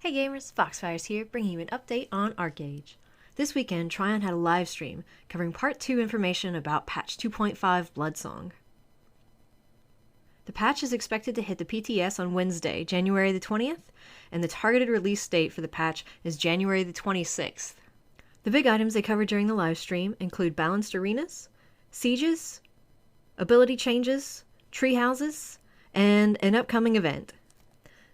Hey gamers, Foxfires here, bringing you an update on ArcheAge. This weekend, Trion had a live stream covering Part 2 information about patch 2.5 Bloodsong. The patch is expected to hit the PTS on Wednesday, January the 20th, and the targeted release date for the patch is January the 26th. The big items they covered during the live stream include balanced arenas, sieges, ability changes, tree houses, and an upcoming event.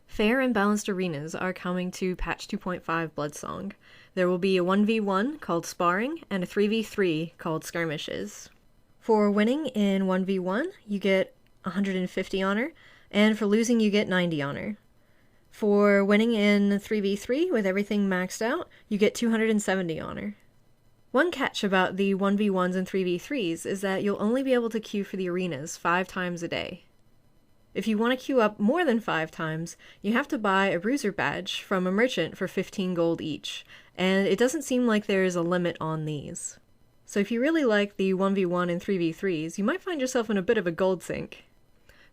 Fair and balanced arenas are coming to patch 2.5 Bloodsong. There will be a 1v1 called Sparring and a 3v3 called Skirmishes. For winning in 1v1, you get 150 honor, and for losing you get 90 honor. For winning in 3v3 with everything maxed out, you get 270 honor. One catch about the 1v1s and 3v3s is that you'll only be able to queue for the arenas 5 times a day. If you want to queue up more than 5 times, you have to buy a bruiser badge from a merchant for 15 gold each, and it doesn't seem like there is a limit on these. So if you really like the 1v1 and 3v3s, you might find yourself in a bit of a gold sink.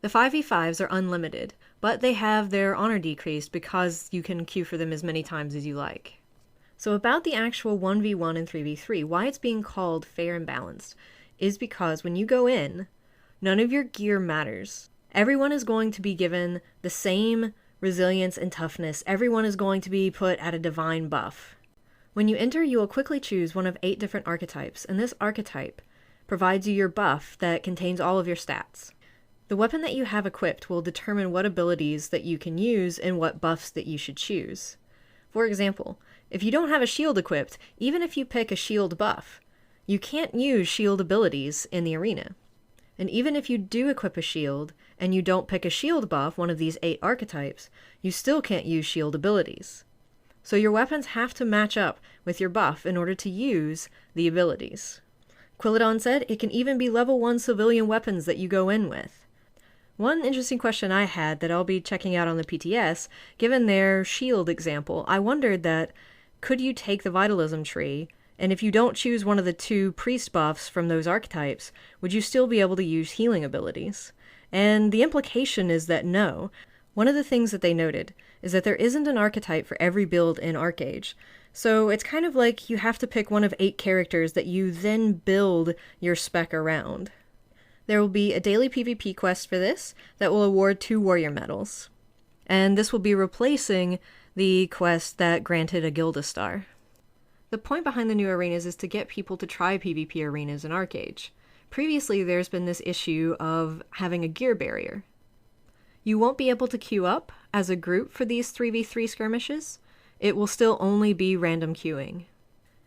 The 5v5s are unlimited, but they have their honor decreased because you can queue for them as many times as you like. So about the actual 1v1 and 3v3, why it's being called fair and balanced is because when you go in, none of your gear matters. Everyone is going to be given the same resilience and toughness. Everyone is going to be put at a divine buff. When you enter, you will quickly choose one of 8 different archetypes, and this archetype provides you your buff that contains all of your stats. The weapon that you have equipped will determine what abilities that you can use and what buffs that you should choose. For example, if you don't have a shield equipped, even if you pick a shield buff, you can't use shield abilities in the arena. And even if you do equip a shield, and you don't pick a shield buff, one of these 8 archetypes, you still can't use shield abilities. So your weapons have to match up with your buff in order to use the abilities. Quilladon said it can even be level 1 civilian weapons that you go in with. One interesting question I had that I'll be checking out on the PTS, given their shield example, I wondered that, could you take the Vitalism tree, and if you don't choose one of the 2 priest buffs from those archetypes, would you still be able to use healing abilities? And the implication is that no. One of the things that they noted is that there isn't an archetype for every build in ArcheAge. So it's kind of like you have to pick one of 8 characters that you then build your spec around. There will be a daily PvP quest for this that will award 2 warrior medals. And this will be replacing the quest that granted a Gilda star. The point behind the new arenas is to get people to try PvP arenas in ArcheAge. Previously, there's been this issue of having a gear barrier. You won't be able to queue up as a group for these 3v3 skirmishes. It will still only be random queuing.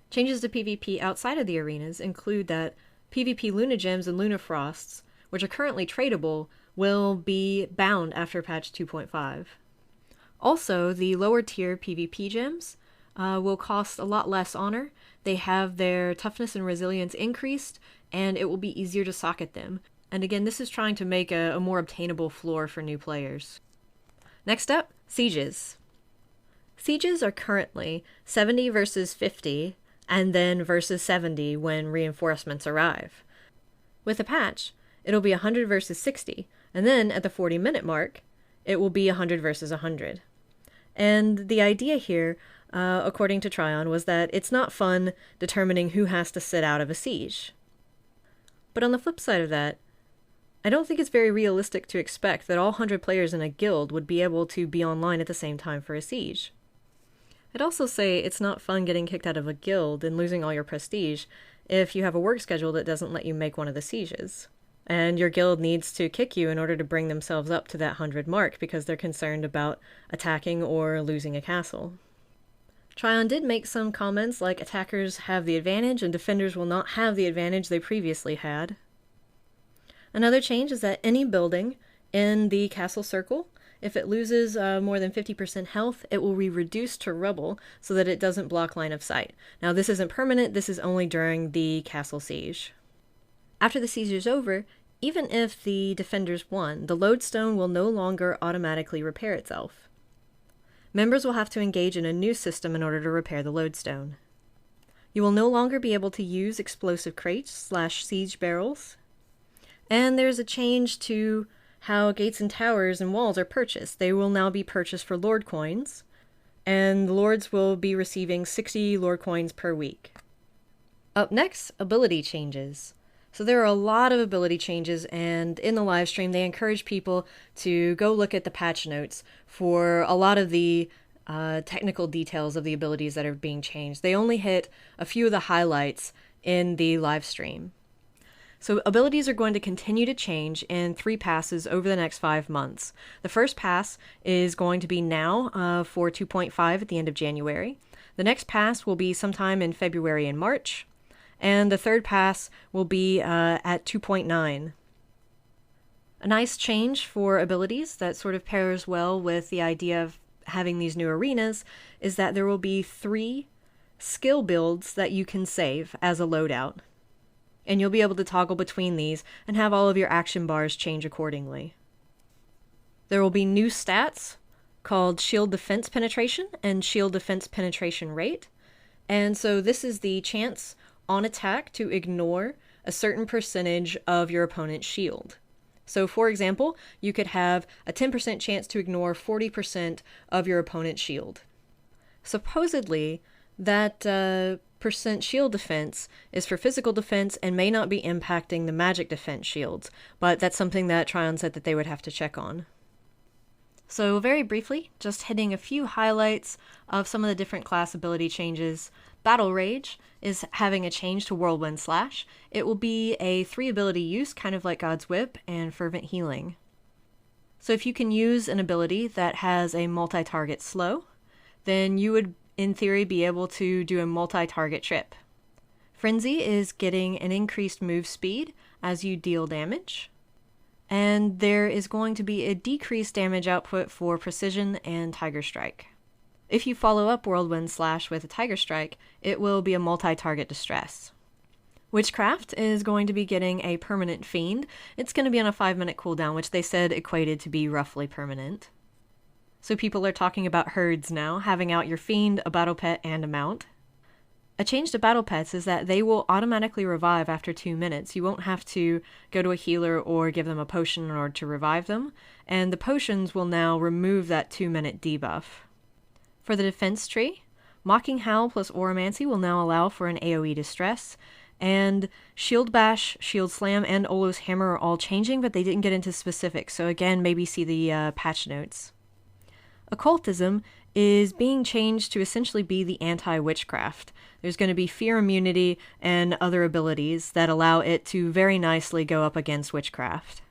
Changes to PvP outside of the arenas include that PvP Luna Gems and Luna Frosts, which are currently tradable, will be bound after patch 2.5. Also, the lower tier PvP gems will cost a lot less honor. They have their toughness and resilience increased, and it will be easier to socket them. And again, this is trying to make a more obtainable floor for new players. Next up, sieges. Sieges are currently 70 versus 50, and then versus 70 when reinforcements arrive. With a patch, it'll be 100 versus 60, and then at the 40-minute mark, it will be 100 versus 100. And the idea here, according to Trion, was that it's not fun determining who has to sit out of a siege. But on the flip side of that, I don't think it's very realistic to expect that all 100 players in a guild would be able to be online at the same time for a siege. I'd also say it's not fun getting kicked out of a guild and losing all your prestige if you have a work schedule that doesn't let you make one of the sieges. And your guild needs to kick you in order to bring themselves up to that 100 mark because they're concerned about attacking or losing a castle. Trion did make some comments like attackers have the advantage and defenders will not have the advantage they previously had. Another change is that any building in the castle circle, if it loses more than 50% health, it will be reduced to rubble so that it doesn't block line of sight. Now this isn't permanent, this is only during the castle siege. After the siege is over, even if the defenders won, the lodestone will no longer automatically repair itself. Members will have to engage in a new system in order to repair the lodestone. You will no longer be able to use explosive crates / siege barrels. And there's a change to how gates and towers and walls are purchased. They will now be purchased for Lord coins, and the lords will be receiving 60 lord coins per week. Up next, ability changes. So there are a lot of ability changes, and in the live stream they encourage people to go look at the patch notes for a lot of the technical details of the abilities that are being changed. They only hit a few of the highlights in the live stream. So abilities are going to continue to change in 3 passes over the next 5 months. The first pass is going to be now for 2.5 at the end of January. The next pass will be sometime in February and March. And the third pass will be at 2.9. A nice change for abilities that sort of pairs well with the idea of having these new arenas is that there will be 3 skill builds that you can save as a loadout. And you'll be able to toggle between these and have all of your action bars change accordingly. There will be new stats called Shield Defense Penetration and Shield Defense Penetration Rate. And so this is the chance on attack to ignore a certain percentage of your opponent's shield. So for example, you could have a 10% chance to ignore 40% of your opponent's shield. Supposedly, that percent shield defense is for physical defense and may not be impacting the magic defense shields, but that's something that Trion said that they would have to check on. So very briefly, just hitting a few highlights of some of the different class ability changes. Battle Rage is having a change to Whirlwind Slash. It will be a 3 ability use, kind of like God's Whip and Fervent Healing. So if you can use an ability that has a multi-target slow, then you would in theory be able to do a multi-target trip. Frenzy is getting an increased move speed as you deal damage. And there is going to be a decreased damage output for Precision and Tiger Strike. If you follow up Whirlwind Slash with a Tiger Strike, it will be a multi-target distress. Witchcraft is going to be getting a permanent Fiend. It's going to be on a 5-minute cooldown, which they said equated to be roughly permanent. So people are talking about herds now, having out your Fiend, a battle pet, and a mount. A change to battle pets is that they will automatically revive after 2 minutes. You won't have to go to a healer or give them a potion in order to revive them, and the potions will now remove that 2-minute debuff. For the defense tree, Mocking Howl plus Oromancy will now allow for an AoE distress, and Shield Bash, Shield Slam, and Olo's Hammer are all changing, but they didn't get into specifics, so again, maybe see the patch notes. Occultism is being changed to essentially be the anti-witchcraft. There's going to be fear immunity and other abilities that allow it to very nicely go up against witchcraft.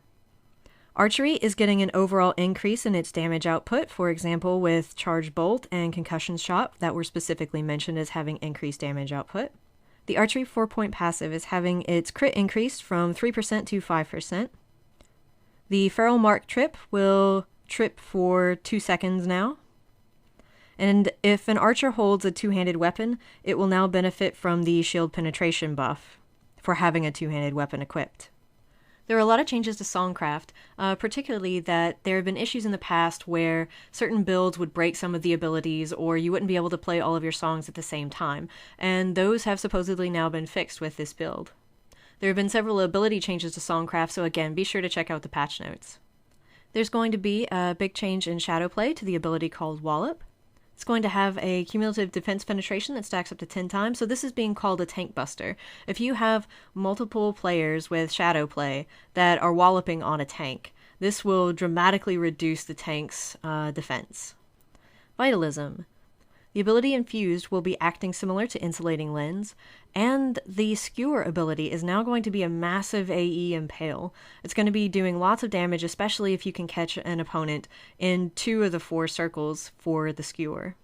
Archery is getting an overall increase in its damage output, for example with Charge Bolt and Concussion Shot that were specifically mentioned as having increased damage output. The Archery 4-point passive is having its crit increased from 3% to 5%. The Feral Mark Trip will trip for 2 seconds now. And if an archer holds a 2-handed weapon, it will now benefit from the shield penetration buff for having a 2-handed weapon equipped. There are a lot of changes to Songcraft, particularly that there have been issues in the past where certain builds would break some of the abilities or you wouldn't be able to play all of your songs at the same time, and those have supposedly now been fixed with this build. There have been several ability changes to Songcraft, so again, be sure to check out the patch notes. There's going to be a big change in Shadowplay to the ability called Wallop. It's going to have a cumulative defense penetration that stacks up to 10 times, so this is being called a tank buster. If you have multiple players with Shadowplay that are walloping on a tank, this will dramatically reduce the tank's defense. Vitalism. The ability Infused will be acting similar to Insulating Lens, and the Skewer ability is now going to be a massive AE Impale. It's going to be doing lots of damage, especially if you can catch an opponent in 2 of the 4 circles for the Skewer.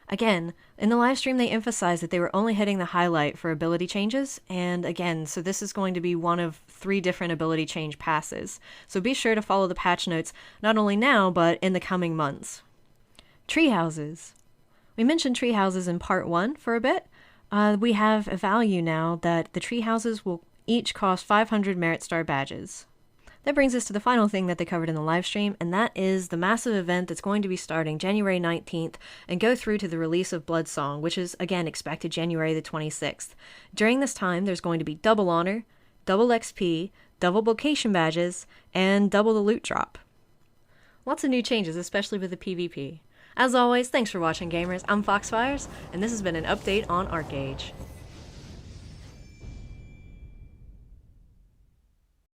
Again, in the live stream they emphasized that they were only hitting the highlight for ability changes, and again, so this is going to be one of 3 different ability change passes. So be sure to follow the patch notes, not only now, but in the coming months. Tree houses. We mentioned tree houses in part 1 for a bit. We have a value now that the tree houses will each cost 500 Merit Star badges. That brings us to the final thing that they covered in the live stream, and that is the massive event that's going to be starting January 19th and go through to the release of Bloodsong, which is, again, expected January the 26th. During this time, there's going to be double honor, double XP, double vocation badges, and double the loot drop. Lots of new changes, especially with the PvP. As always, thanks for watching, gamers. I'm Foxfires, and this has been an update on ArcheAge.